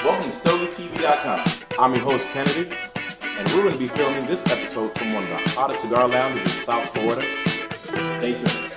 Welcome to StogieTV.com. I'm your host, Kennedy, and we're going to be filming this episode from one of the hottest cigar lounges in South Florida. Stay tuned.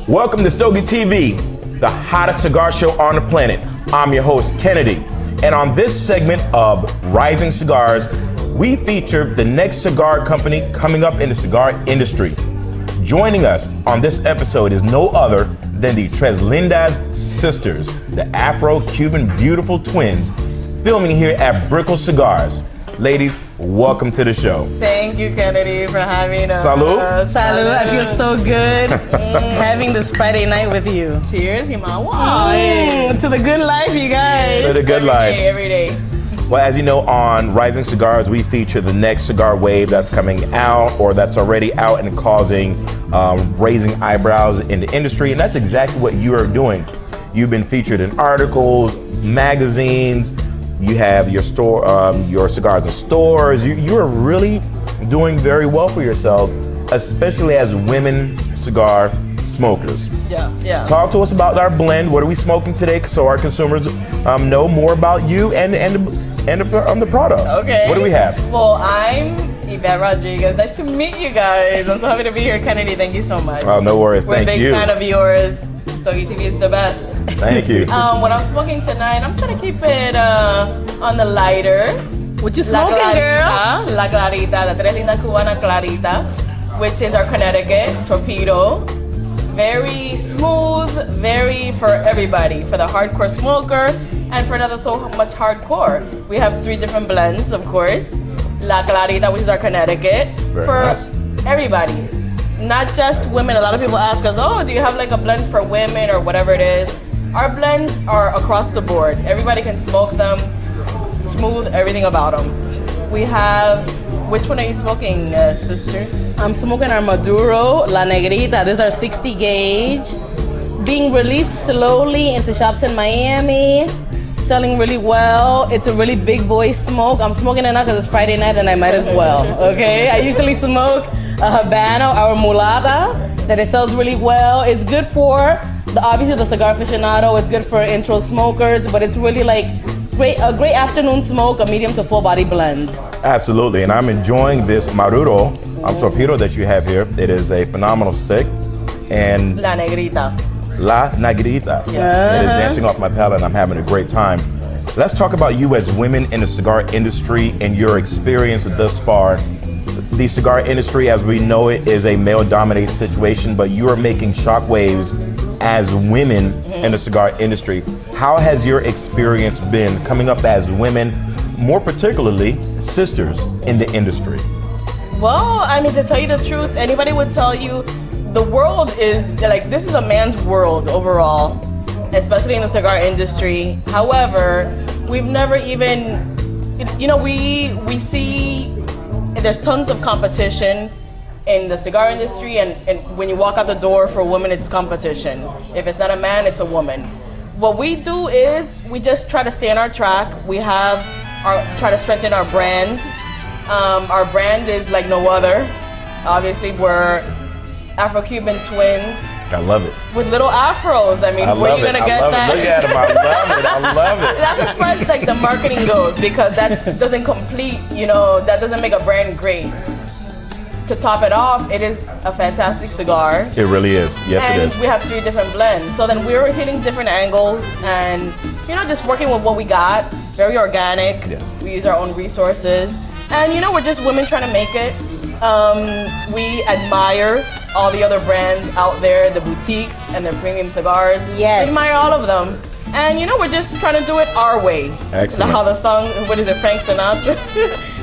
Welcome to Stogie TV, the hottest cigar show on the planet. I'm your host, Kennedy, and on this segment of Rising Cigars, we feature the next cigar company coming up in the cigar industry. Joining us on this episode is no other than the Tres Lindas sisters, the Afro-Cuban beautiful twins, filming here at Brickell Cigars. Ladies, welcome to the show. Thank you, Kennedy, for having us. Salud. Salud. I feel so good having this Friday night with you. Cheers, you man. To the good life, you guys. To the good life. Every day. Well, as you know, on Rising Cigars, we feature the next cigar wave that's coming out or that's already out and causing raising eyebrows in the industry. And that's exactly what you are doing. You've been featured in articles, magazines. You have your store, your cigars in stores. You are really doing very well for yourselves, especially as women cigar smokers. Yeah. Talk to us about our blend. What are we smoking today, so our consumers know more about you and the product. Okay. What do we have? Well, I'm Yvette Rodriguez. Nice to meet you guys. I'm so happy to be here, Kennedy. Thank you so much. Oh, no worries. We're Thank you. We're a big fan of yours. Stogie TV is the best. Thank you. What I'm smoking tonight, I'm trying to keep it on the lighter. What you smoking, girl? La Clarita, the Tres Lindas Cubana Clarita, which is our Connecticut Torpedo. Very smooth, very for everybody, for the hardcore smoker and for not so much hardcore. We have 3 different blends, of course. La Clarita, which is our Connecticut, Very for nice. everybody. Not just women. A lot of people ask us, oh, do you have like a blend for women or whatever it is? Our blends are across the board. Everybody can smoke them, smooth, everything about them. We have, which one are you smoking, sister? I'm smoking our Maduro, La Negrita. This is our 60 gauge. Being released slowly into shops in Miami. Selling really well. It's a really big boy smoke. I'm smoking it now because it's Friday night and I might as well, okay? I usually smoke a Habano, our mulata, that it sells really well. It's good for, obviously the cigar aficionado. It's good for intro smokers, but it's really like a great afternoon smoke, a medium to full body blend. Absolutely, and I'm enjoying this Maduro torpedo that you have here. It is a phenomenal stick. And La Negrita. La Negrita. It is dancing off my palate and I'm having a great time. Let's talk about you as women in the cigar industry and your experience thus far. The cigar industry, as we know it, is a male-dominated situation, but you are making shockwaves as women in the cigar industry. How has your experience been coming up as women, more particularly sisters in the industry? Well, I mean, to tell you the truth, anybody would tell you the world is like, this is a man's world overall, especially in the cigar industry. However, we've never even, we see there's tons of competition in the cigar industry, and when you walk out the door for women, it's competition. If it's not a man, it's a woman. What we do is we just try to stay on our track. We have try to strengthen our brand. Our brand is like no other. Obviously, we're Afro-Cuban twins. I love it. With little afros. I mean, where are you gonna get that? Look at him. I love it. I love it. That's as far as like the marketing goes, because that doesn't complete, that doesn't make a brand great. To top it off, it is a fantastic cigar. It really is. Yes, and it is. we have 3 different blends. So then we're hitting different angles and, just working with what we got. Very organic. Yes. We use our own resources. And, we're just women trying to make it. We admire all the other brands out there, the boutiques and the premium cigars. Yes. We admire all of them. And we're just trying to do it our way. Excellent. How the song, what is it, Frank Sinatra?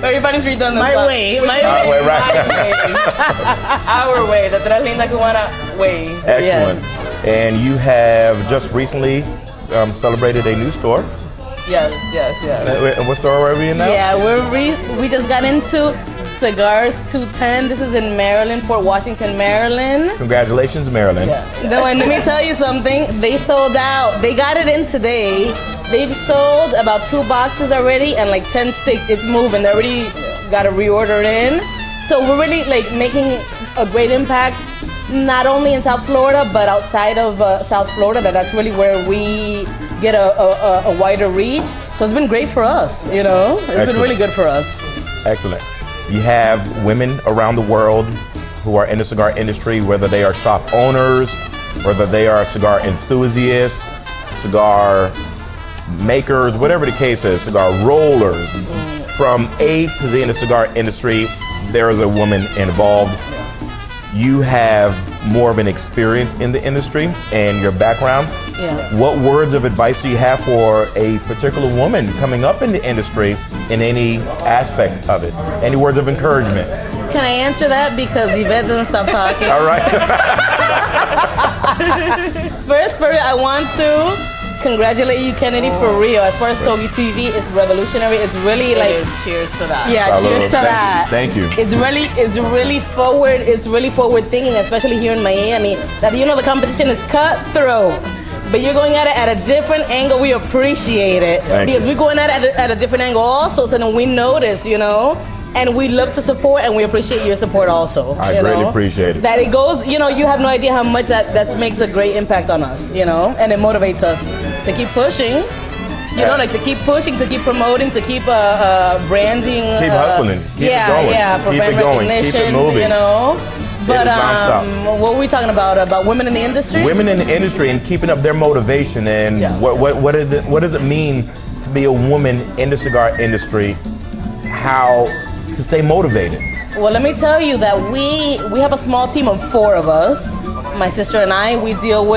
Everybody's redone the My song. way. Our way, right. My way. Our way, the Tres Lindas Cubana way. Excellent. Yeah. And you have just recently celebrated a new store. Yes. And what store are we in now? Yeah, we just got into Cigars 210. This is in Maryland, Fort Washington, Maryland. Congratulations, Maryland. No, and let me tell you something. They sold out. They got it in today. They've sold about 2 boxes already and like 10 sticks. It's moving. They already got a reorder in. So we're really like making a great impact, not only in South Florida, but outside of South Florida. That's really where we get a wider reach. So it's been great for us, you know? It's been really good for us. Excellent. You have women around the world who are in the cigar industry, whether they are shop owners, whether they are cigar enthusiasts, cigar makers, whatever the case is, cigar rollers. From A to Z in the cigar industry, there is a woman involved. You have more of an experience in the industry and your background. Yeah. What words of advice do you have for a particular woman coming up in the industry in any aspect of it? Any words of encouragement? Can I answer that? Because Yvette doesn't stop talking. All right. First, I want to congratulate you, Kennedy, for real. As far as Stogie TV, it's revolutionary. It's really like... It is. Cheers to that. Yeah, cheers to that. Thank you. It's really forward. It's really forward thinking, especially here in Miami. That the competition is cutthroat, but you're going at it at a different angle. We appreciate it because we're going at it at a different angle also. So then we notice, and we love to support, and we appreciate your support also. I greatly appreciate it. That it goes, you have no idea how much that makes a great impact on us, and it motivates us to keep pushing. Like to keep pushing, to keep promoting, to keep branding. Keep hustling. Keep it going. Yeah, for keep brand it going. recognition, Keep it moving. But nonstop. what were we talking about? About women in the industry? Women in the industry and keeping up their motivation, and what does it mean to be a woman in the cigar industry? How to stay motivated? Well, let me tell you that we have a small team of 4 of us. My sister and I,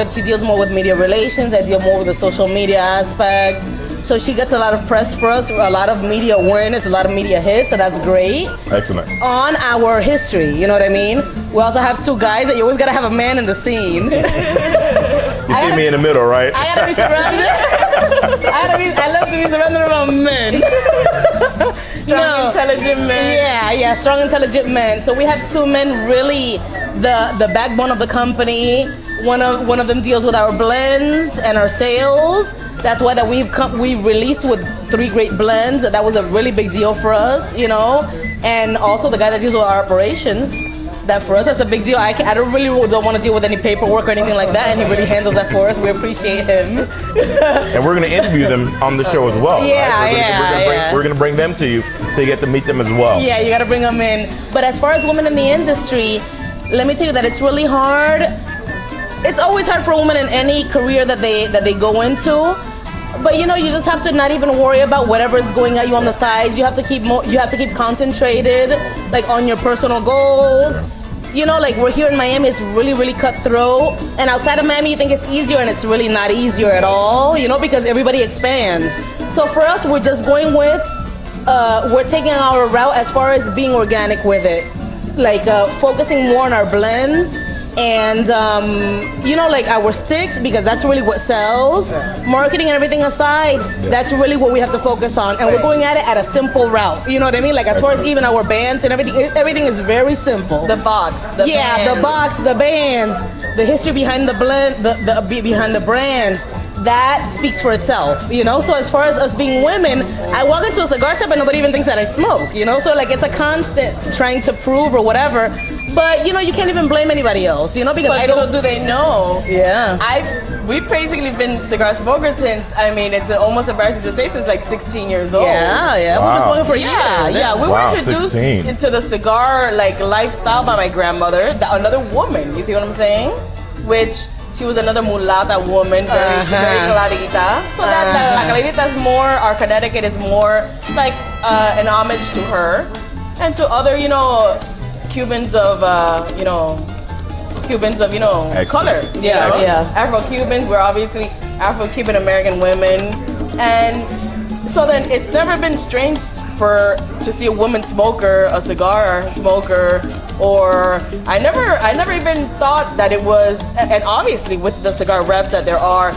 she deals more with media relations. I deal more with the social media aspect. So she gets a lot of press for us, a lot of media awareness, a lot of media hits, so that's great. Excellent. On our history, you know what I mean? We also have 2 guys that you always gotta have a man in the scene. You see me in the middle, right? I gotta be surrounded. I love to be surrounded around men. Strong, intelligent men. Yeah, strong, intelligent men. So we have 2 men, really the backbone of the company. One of them deals with our blends and our sales. That's why that we've released with 3 great blends. That was a really big deal for us, And also the guy that deals with our operations. That for us, that's a big deal. I don't want to deal with any paperwork or anything like that, and he really handles that for us. We appreciate him. And we're going to interview them on the show as well. We're going to bring them to you so you get to meet them as well. Yeah, you got to bring them in. But as far as women in the industry, let me tell you that it's really hard. It's always hard for a woman in any career that they go into. But you just have to not even worry about whatever is going at you on the sides. You have to keep concentrated, like on your personal goals. Like we're here in Miami, it's really, really cutthroat. And outside of Miami, you think it's easier, and it's really not easier at all. Because everybody expands. So for us, we're just going with, we're taking our route as far as being organic with it, like focusing more on our blends. And like our sticks, because that's really what sells. Marketing and everything aside, that's really what we have to focus on. And we're going at it at a simple route. You know what I mean? Like as far as even our bands and everything is very simple. The box, the bands. The box, the bands, the history behind the blend, the behind the brand. That speaks for itself, So as far as us being women, I walk into a cigar shop and nobody even thinks that I smoke, So like it's a constant trying to prove or whatever. But you can't even blame anybody else, because but little do they know. Yeah. We've basically been cigar smokers since, it's almost embarrassing to say, since like 16 years old. Yeah. Wow. We've been smoking for years. Yeah. We were introduced 16. into the cigar lifestyle by my grandmother, another woman. You see what I'm saying? Which she was another mulata woman, very clarita. So that La Clarita is more, our Connecticut is more like an homage to her and to other, Cubans of, color. Yeah. Afro-Cubans, we're obviously Afro-Cuban American women. And So then it's never been strange to see a woman smoker, a cigar smoker, or I never even thought that it was, and obviously with the cigar reps that there are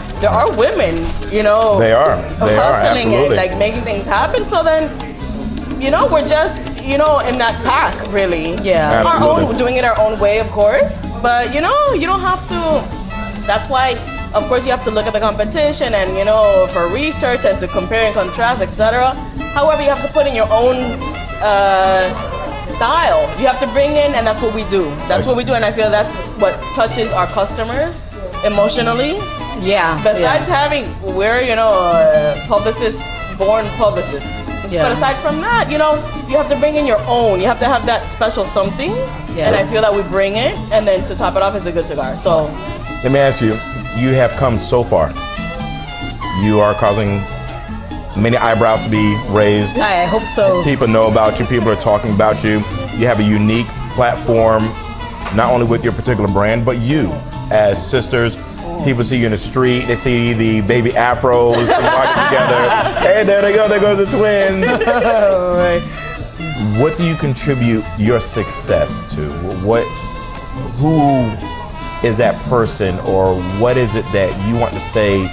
women, you know, They are hustling and absolutely. like making things happen. So then, you know, we're just, you know, in that pack really. Yeah. Absolutely. Doing it our own way, of course, but you know, you don't have to. That's why, of course, you have to look at the competition and, you know, for research and to compare and contrast, etc. However, you have to put in your own style. You have to bring in, and that's what we do. That's what we do, and I feel that's what touches our customers emotionally. Yeah. Besides having, we're, you know, publicists, born publicists. Yeah. But aside from that, you know, you have to bring in your own. You have to have that special something. Yeah. And I feel that we bring it, and then to top it off is a good cigar. So, Let me ask you, you have come so far. You are causing many eyebrows to be raised. I hope so. People know about you. People are talking about you. You have a unique platform, not only with your particular brand, but you as sisters. People see you in the street. They see the baby afros walking together. Hey, there they go. There goes the twins. What do you contribute your success to? Who is that person, or what is it that you want to say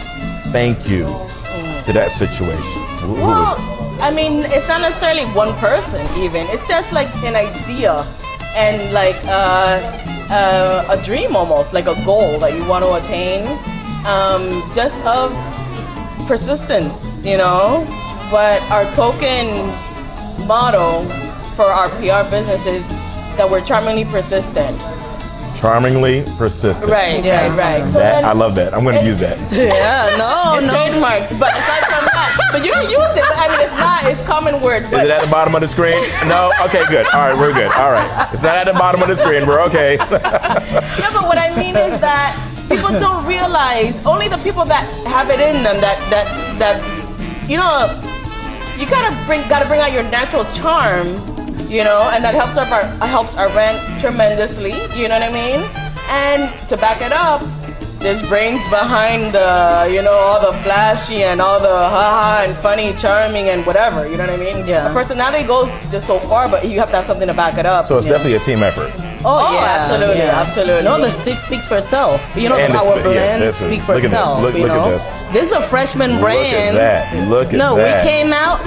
thank you to that situation? Who is well, it? I mean, it's not necessarily one person even. It's just like an idea and like a dream almost, like a goal that you want to attain, just of persistence, you know? But our token motto for our PR business is that we're charmingly persistent. Charmingly persistent. Right, Yeah. right. So That, then, I love that. I'm going to use that. Yeah, no, it's no. trademark. But aside from that, but you can use it. But I mean, it's not. It's common words. Is But it at the bottom of the screen? No? Okay, good. All right, we're good. All right. It's not at the bottom of the screen. We're okay. no, but what I mean is that people don't realize. Only the people that have it in them. That you know, you gotta bring out your natural charm. You know, and that helps our brand tremendously. You know what I mean? And to back it up, there's brains behind the, you know, all the flashy and all the haha and funny, charming and whatever. You know what I mean? Yeah. The personality goes just so far, but you have to have something to back it up. So it's definitely a team effort. Oh, yeah, absolutely, absolutely. No, the stick speaks for itself. You know, And the our stick, yeah, blends this is- speak for look at this, itself. look you at know, this. is a freshman Look brand. at that. Look at No, that. we came out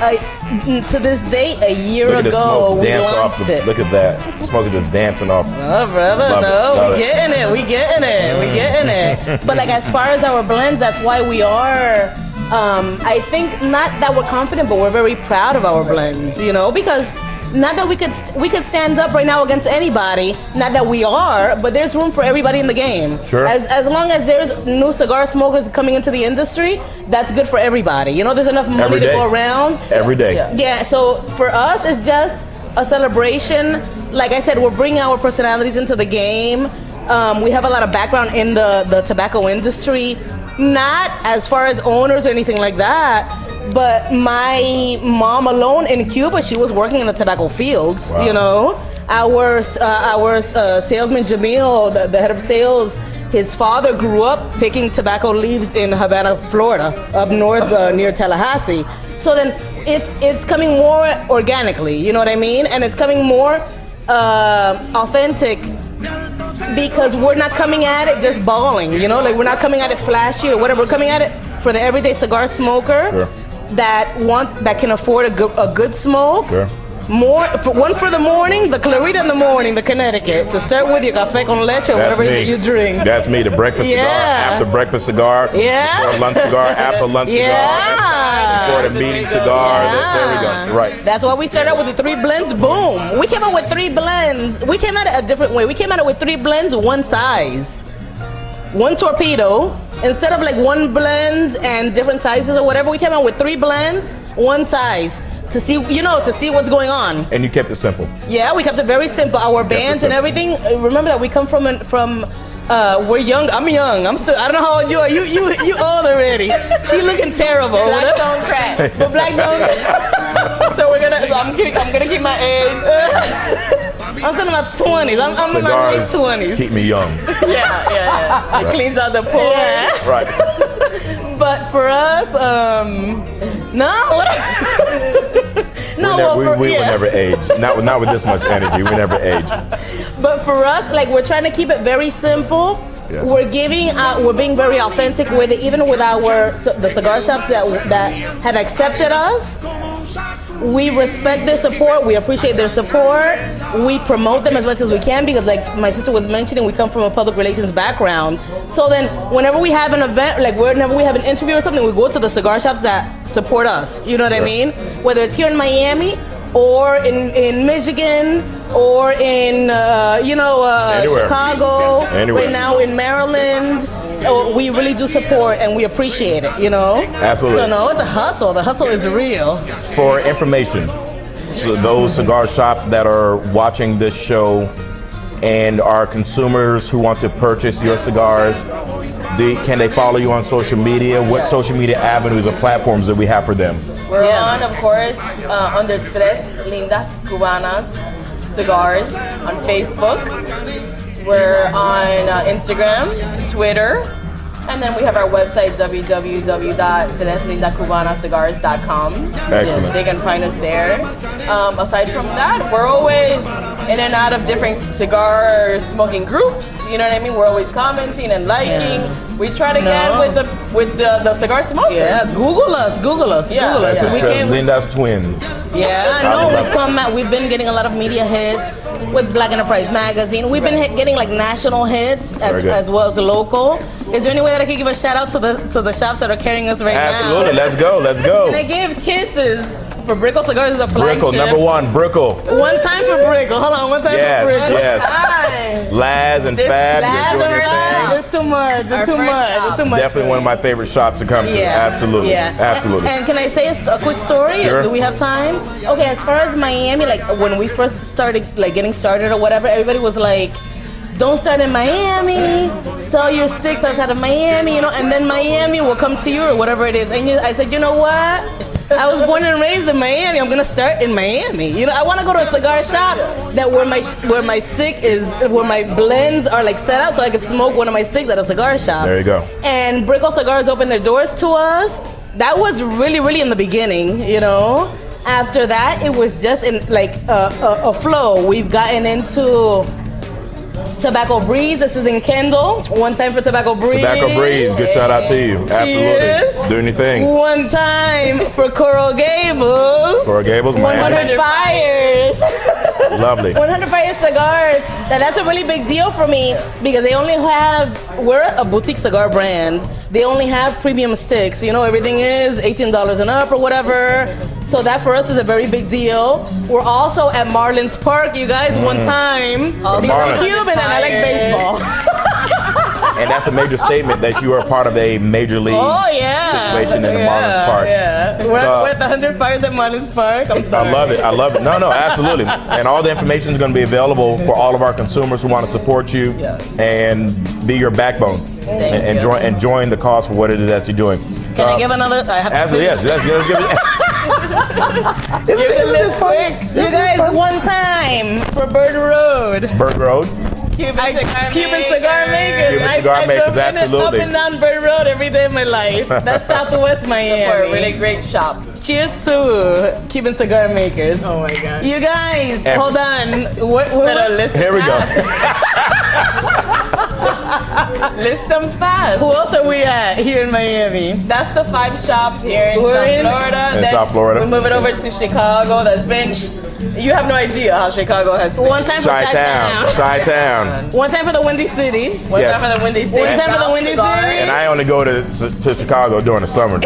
to this day a year Look at the ago. smoke We dance off. launched it. Look at that. Smoke is just dancing off. Oh, brother, Love it, no, love we it. getting it, we getting it, we getting it. But like as far as our blends, that's why we are. I think not that we're confident, but we're very proud of our blends. You know, because not that we could stand up right now against anybody. Not that we are, but there's room for everybody in the game. Sure. As long as there's new cigar smokers coming into the industry, that's good for everybody. You know, there's enough money Every to day. go around. Every day. Yeah, so for us, it's just a celebration. Like I said, we're bringing our personalities into the game. We have a lot of background in the tobacco industry, not as far as owners or anything like that, but my mom alone in Cuba, she was working in the tobacco fields, Wow. you know. Our salesman, Jamil, the head of sales, his father grew up picking tobacco leaves in Habano, Florida, up north near Tallahassee. So then it's coming more organically, you know what I mean? And it's coming more authentic because we're not coming at it just balling, you know? Like we're not coming at it flashy or whatever. We're coming at it for the everyday cigar smoker Sure. that can afford a good smoke. Sure. One for the morning, the Clarita in the morning, the Connecticut, to start with your café con leche or That's whatever me. you drink. That's me. The breakfast cigar, Yeah. after breakfast cigar, Yeah. before lunch cigar, after lunch cigar, Yeah. before the meeting cigar. There we go. Right. That's why we started out with the 3 blends. Boom. We came out with 3 blends. We came at it a different way. We came at it with 3 blends, one size. One torpedo. Instead of like 1 blend and different sizes or whatever, we came out with 3 blends, one size. To see, to see what's going on. And you kept it simple. Yeah, we kept it very simple. Our bands and everything. Remember that we come from we're young. I'm young. I'm still. I don't know how old you are. You old already. She looking terrible. Black don't crack. But black don't. So I'm gonna keep my age. I'm still in my 20s. I'm in my late Cigars 20s. keep me young. Yeah. It cleans out the pores. Yeah. Right. But for us, no. No, we will never age. Not with this much energy. We never age. But for us, like, we're trying to keep it very simple. Yes. We're being very authentic with it, even with the cigar shops that have accepted us. We respect their support. We appreciate their support. We promote them as much as we can because, like my sister was mentioning, we come from a public relations background. So then, whenever we have an event, like whenever we have an interview or something, we go to the cigar shops that support us. You know what I mean? Whether it's here in Miami or in Michigan or in Chicago, Anywhere. right now in Maryland. We really do support and we appreciate it, you know? Absolutely. So no, it's a hustle. The hustle is real. For information, so those cigar shops that are watching this show and are consumers who want to purchase your cigars, can they follow you on social media? What social media avenues or platforms do we have for them? We're on, of course, under Tres Lindas Cigars on Facebook. We're on Instagram, Twitter, and then we have our website, www.treslindacubanacigars.com. Excellent. They can find us there. Aside from that, we're always in and out of different cigar smoking groups. You know what I mean? We're always commenting and liking. Yeah. We try to get with the cigar smokers. Yeah, Google us. Google us. Yeah. We Tres Lindas Twins. Yeah, no, we've been getting a lot of media hits with Black Enterprise Magazine. We've been getting like national hits as well as local. Is there any way that I could give a shout out to the shops that are carrying us right now? Absolutely, let's go. And I give kisses for Brickle Cigars as a flagship. Brickle, number one, Brickle. One time for Brickle. Hold on, one time for Brickle. Yes. Laz and Fab, you're doing your thing. It's too much. It's too much. Definitely one of my favorite shops to come to. Absolutely. Yeah. Absolutely. And can I say a quick story? Sure. Do we have time? Okay, as far as Miami, like when we first started, like getting started or whatever, everybody was like, don't start in Miami, sell your sticks outside of Miami, you know, and then Miami will come to you or whatever it is. And I said, you know what? I was born and raised in Miami. I'm gonna start in Miami. You know, I want to go to a cigar shop where my stick is, where my blends are like set out, so I could smoke one of my sticks at a cigar shop. There you go. And Brickle Cigars opened their doors to us. That was really, really in the beginning, you know. After that, it was just in like a flow. We've gotten into Tobacco Breeze. This is in Kendall. One time for Tobacco Breeze. Tobacco Breeze. Good shout out to you. Cheers. Absolutely. Do anything. One time for Coral Gables. Coral Gables, 100 Fires. Lovely. 100 Fires cigars. That's a really big deal for me because we're a boutique cigar brand. They only have premium sticks. You know, everything is $18 and up or whatever. So that for us is a very big deal. We're also at Marlins Park, you guys, one time. I'm Cuban and I like baseball. And that's a major statement that you are part of a major league situation in the Marlins Park. Yeah. We're at the 100 Fires at Marlins Park. I'm sorry. I love it. No, absolutely. And all the information is going to be available for all of our consumers who want to support you and be your backbone and join the cause for what it is that you're doing. Can I give another? I have absolutely, yes. Let's give it. Give it this quick. You guys, one time for Bird Road. Cuban cigar makers. Absolutely. Up and down Bird Road every day of my life. That's Southwest Miami. Support, really great shop. Cheers to Cuban cigar makers. Oh my God. You guys, hold on. Here we go. List them fast. Who else are we at here in Miami? That's the 5 shops here in South Florida. We move it over to Chicago. That's been. You have no idea how Chicago has been. One time for Chi-Town. One time for the Windy City. One time for the Windy City. And I only go to Chicago during the summer.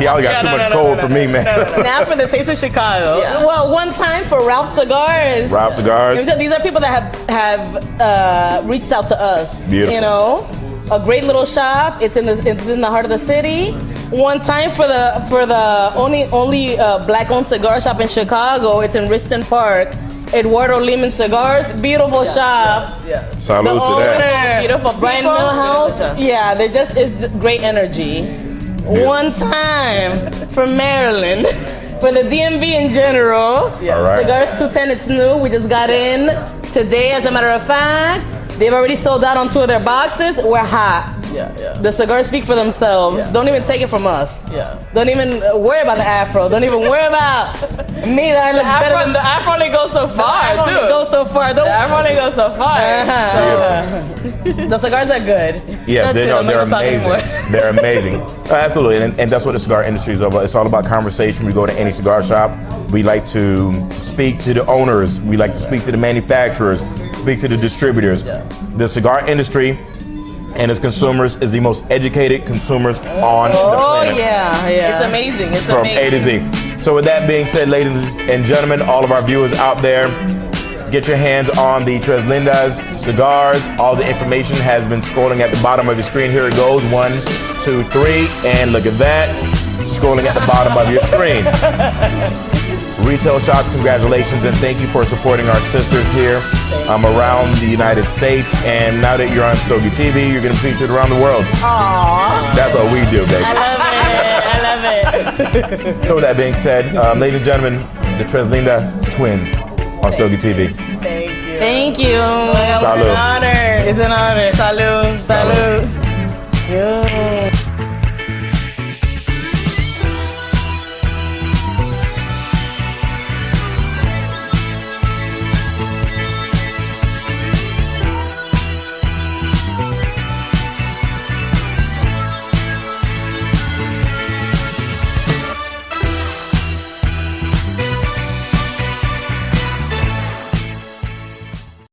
Y'all got too much cold for me, man. Now for the Taste of Chicago. Yeah. Well, one time for Ralph Cigars. Ralph Cigars. These are people that have reached out to us. Beautiful. You know, a great little shop. It's in the heart of the city. One time for the only black-owned cigar shop in Chicago. It's in Richton Park. Eduardo Lehman Cigars, beautiful shop. Yes. Salute to that. Beautiful Brian Millhouse. Yeah, it's great energy. Yeah. One time for Maryland, for the DMV in general. Yeah. All right. Cigars 210, it's new. We just got in today, as a matter of fact. They've already sold out on 2 of their boxes. We're hot. Yeah. The cigars speak for themselves. Yeah. Don't even take it from us. Yeah. Don't even worry about the afro. Don't even worry about me that I look better than The afro only goes so far, the too. Go so far. Don't. The afro only goes so far. The cigars are good. Yes, That's it. I'm they're not talking amazing. more. They're amazing. Absolutely, and that's what the cigar industry is all about. It's all about conversation. We go to any cigar shop. We like to speak to the owners. We like to speak to the manufacturers, speak to the distributors. Yeah. The cigar industry and its consumers is the most educated consumers on the planet. Yeah. It's amazing. It's From amazing. A to Z. So with that being said, ladies and gentlemen, all of our viewers out there, get your hands on the Tres Lindas cigars. All the information has been scrolling at the bottom of your screen. Here it goes, 1, 2, 3, and look at that, scrolling at the bottom of your screen. Retail shops, congratulations, and thank you for supporting our sisters here around the United States. And now that you're on Stogie TV, you're getting featured around the world. Aww. That's what we do, baby. I love it. So with that being said, ladies and gentlemen, the Tres Lindas twins on Stogie TV. Thank you. Thank you. Salud. It's an honor. It's an honor. Salud. Salud. Yeah.